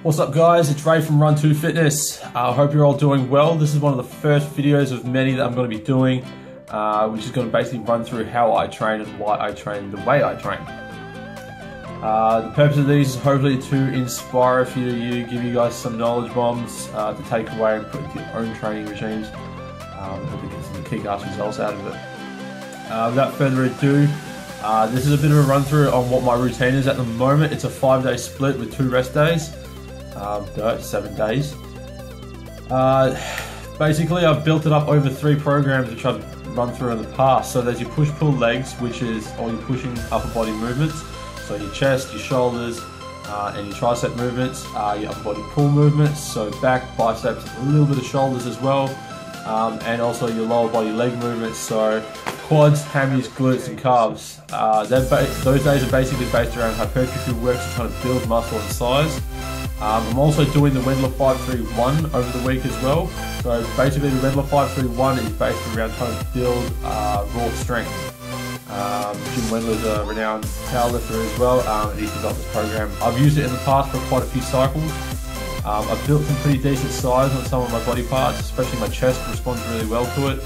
What's up guys, it's Ray from Run 2 Fitness. I hope you're all doing well. This is one of the first videos of many that I'm going to be doing, which is going to basically run through how I train and why I train the way I train. The purpose of these is hopefully to inspire a few of you, give you guys some knowledge bombs to take away and put into your own training regimes, and get some kick-ass results out of it. Without further ado, this is a bit of a run through on what my routine is at the moment. It's a 5-day split with 2 rest days. 7 days. Basically, I've built it up over 3 programs which I've run through in the past. So there's your push-pull legs, which is all your pushing upper body movements. So your chest, your shoulders, and your tricep movements. Your upper body pull movements, so back, biceps, a little bit of shoulders as well. And also your lower body leg movements, so quads, hammies, glutes, and calves. Those days are basically based around hypertrophy work, so trying to build muscle and size. I'm also doing the Wendler 531 over the week as well. So basically the Wendler 531 is based around trying to build raw strength. Wendler's a renowned powerlifter as well, and he's developed this program. I've used it in the past for quite a few cycles. I've built some pretty decent size on some of my body parts, especially my chest responds really well to it.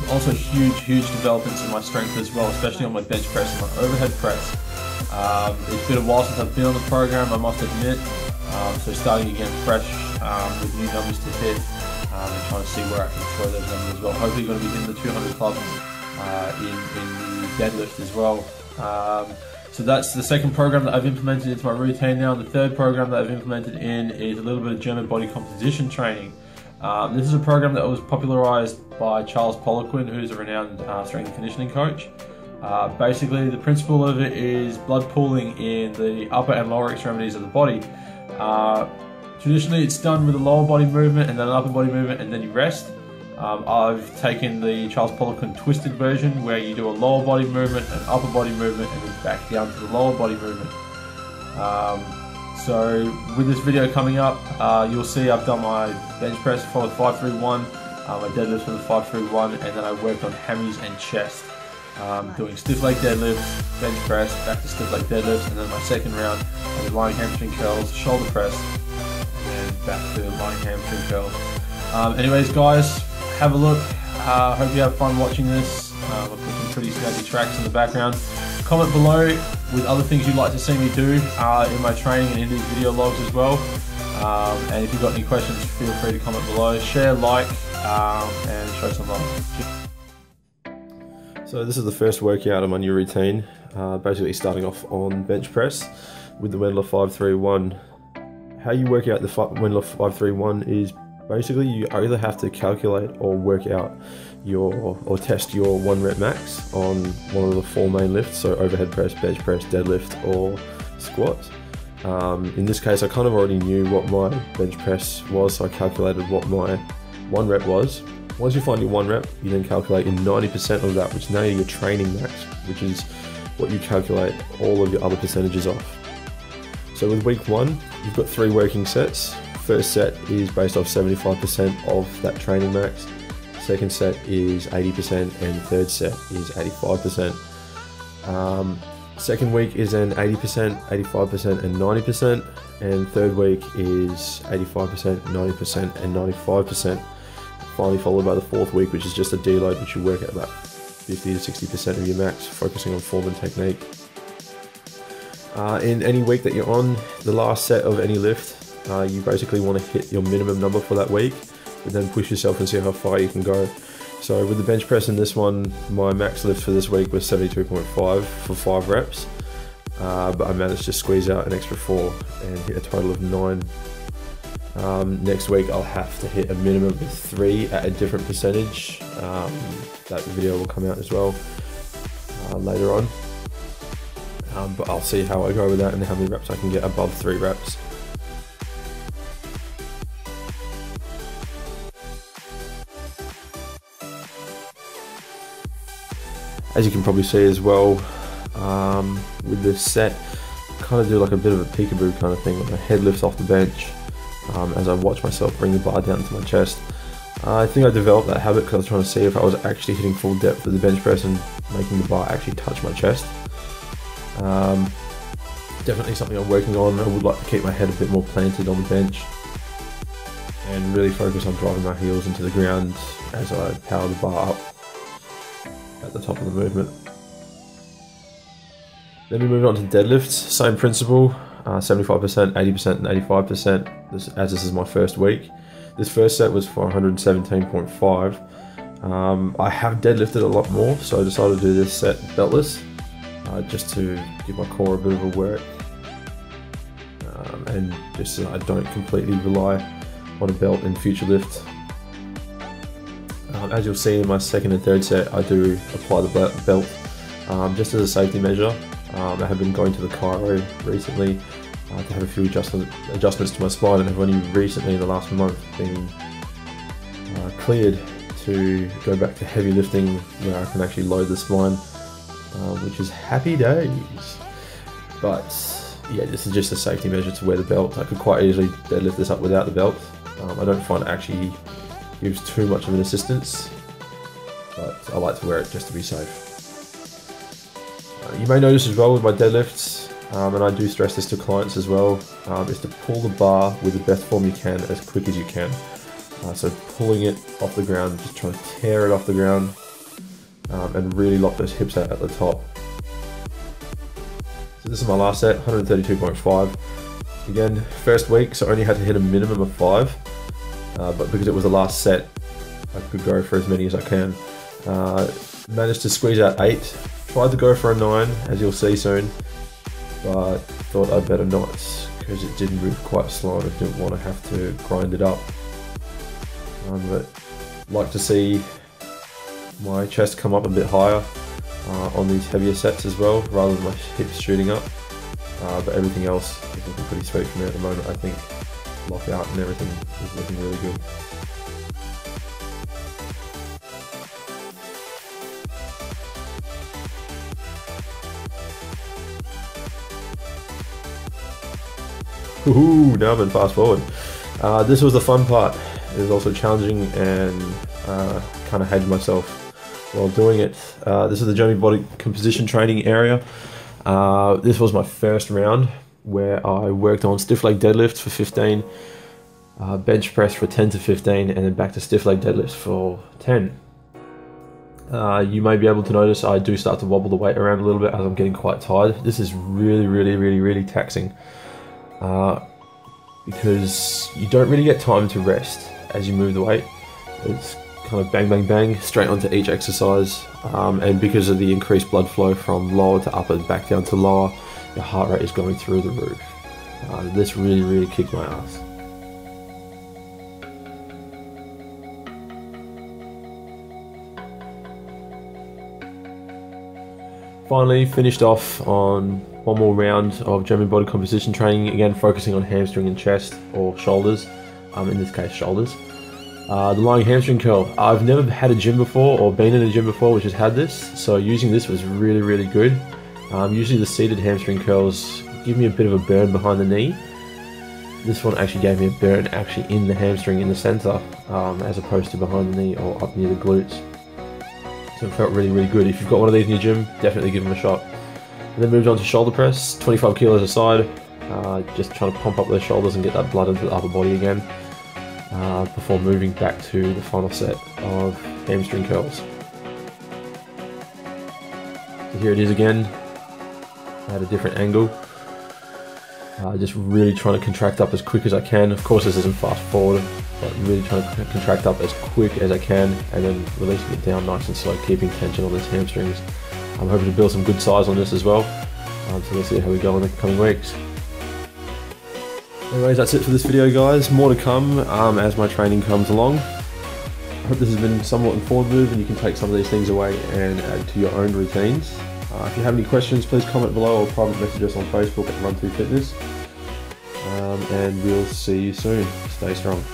Also huge developments in my strength as well, especially on my bench press and my overhead press. It's been a while since I've been on the program, I must admit, so starting again fresh with new numbers to hit and trying to see where I can throw those numbers as well. Hopefully going to be hitting the 200 club in the deadlift as well. So that's the second program that I've implemented into my routine now, and the third program that I've implemented in is a little bit of German body composition training. This is a program that was popularized by Charles Poliquin, who's a renowned strength and conditioning coach. Basically, the principle of it is blood pooling in the upper and lower extremities of the body. Traditionally, it's done with a lower body movement and then an upper body movement and then you rest. I've taken the Charles Poliquin twisted version where you do a lower body movement, an upper body movement, and then back down to the lower body movement. So with this video coming up, you'll see I've done my bench press for the 531, my deadlifts for the 531, and then I worked on hammies and chest. Doing stiff leg deadlifts, bench press, back to stiff leg deadlifts, and then my second round I did lying hamstring curls, shoulder press, and then back to lying hamstring curls. Anyways guys, have a look. Hope you have fun watching this. I've put some pretty snazzy tracks in the background. Comment below with other things you'd like to see me do in my training and in these video logs as well. And if you've got any questions, feel free to comment below. Share, like, and show some love. So this is the first workout of my new routine, basically starting off on bench press with the Wendler 531. How you work out the Wendler 531 is basically you either have to calculate or work out or test your 1 rep max on one of the 4 main lifts, so overhead press, bench press, deadlift, or squats. In this case I kind of already knew what my bench press was, so I calculated what my 1 rep was. Once you find your 1 rep, you then calculate in 90% of that, which is now your training max, which is what you calculate all of your other percentages off. So with week 1, you've got 3 working sets. First set is based off 75% of that training max. Second set is 80%, and third set is 85%. Second week is then 80%, 85%, and 90%. And third week is 85%, 90%, and 95%. Finally followed by the 4th week, which is just a deload, which you work at about 50 to 60% of your max, focusing on form and technique. In any week that you're on, the last set of any lift, you basically want to hit your minimum number for that week, but then push yourself and see how far you can go. So with the bench press in this one, my max lift for this week was 72.5 for 5 reps, but I managed to squeeze out an extra 4 and hit a total of 9. Next week I'll have to hit a minimum of 3 at a different percentage. That video will come out as well later on, but I'll see how I go with that and how many reps I can get above 3 reps. As you can probably see as well, with this set, I kind of do like a bit of a peekaboo kind of thing, with my head lifts off the bench as I watch myself bring the bar down to my chest. I think I developed that habit because I was trying to see if I was actually hitting full depth with the bench press and making the bar actually touch my chest. Definitely something I'm working on. I would like to keep my head a bit more planted on the bench and really focus on driving my heels into the ground as I power the bar up at the top of the movement. Then we move on to deadlifts, same principle, 75%, 80% and 85%, as this is my first week. This first set was for 117.5. I have deadlifted a lot more, so I decided to do this set beltless, just to give my core a bit of a work, and just so I don't completely rely on a belt in future lift. As you'll see in my second and third set, I do apply the belt just as a safety measure. I have been going to the chiro recently to have a few adjustments to my spine, and have only recently in the last month been cleared to go back to heavy lifting where I can actually load the spine, which is happy days. But yeah, this is just a safety measure to wear the belt. I could quite easily deadlift this up without the belt. I don't find it actually gives too much of an assistance, but I like to wear it just to be safe. You may notice as well with my deadlifts, and I do stress this to clients as well, is to pull the bar with the best form you can as quick as you can. So pulling it off the ground, just trying to tear it off the ground, and really lock those hips out at the top. So this is my last set, 132.5. Again, first week, so I only had to hit a minimum of 5, but because it was the last set, I could go for as many as I can. Managed to squeeze out 8, tried to go for a 9, as you'll see soon, but thought I'd better not, because it did move quite slow and I didn't want to have to grind it up. But like to see my chest come up a bit higher on these heavier sets as well, rather than my hips shooting up. But everything else is looking pretty sweet for me at the moment. I think lockout and everything is looking really good. Woohoo! Now I'm in fast forward. This was the fun part. It was also challenging, and kind of hated myself while doing it. This is the German body composition training area. This was my first round where I worked on stiff leg deadlifts for 15, bench press for 10 to 15, and then back to stiff leg deadlifts for 10. You may be able to notice I do start to wobble the weight around a little bit as I'm getting quite tired. This is really taxing, because you don't really get time to rest as you move the weight. It's kind of bang bang bang straight onto each exercise, and because of the increased blood flow from lower to upper, back down to lower, your heart rate is going through the roof. This really kicked my ass. Finally finished off on one more round of German body composition training, again focusing on hamstring and chest, or shoulders, in this case shoulders. The lying hamstring curl. I've never had a gym before or been in a gym before which has had this, so using this was really good. Usually the seated hamstring curls give me a bit of a burn behind the knee. This one actually gave me a burn actually in the hamstring in the center, as opposed to behind the knee or up near the glutes. So it felt really good. If you've got one of these in your gym, definitely give them a shot. And then moved on to shoulder press, 25 kilos a side, just trying to pump up those shoulders and get that blood into the upper body again, before moving back to the final set of hamstring curls. So here it is again, at a different angle. Just really trying to contract up as quick as I can. Of course this isn't fast forward, but really trying to contract up as quick as I can, and then releasing it down nice and slow, keeping tension on those hamstrings. I'm hoping to build some good size on this as well, so we'll see how we go in the coming weeks. Anyways, that's it for this video guys. More to come as my training comes along. I hope this has been somewhat informative and you can take some of these things away and add to your own routines. If you have any questions, please comment below or private message us on Facebook at Run2Fitness. And we'll see you soon. Stay strong.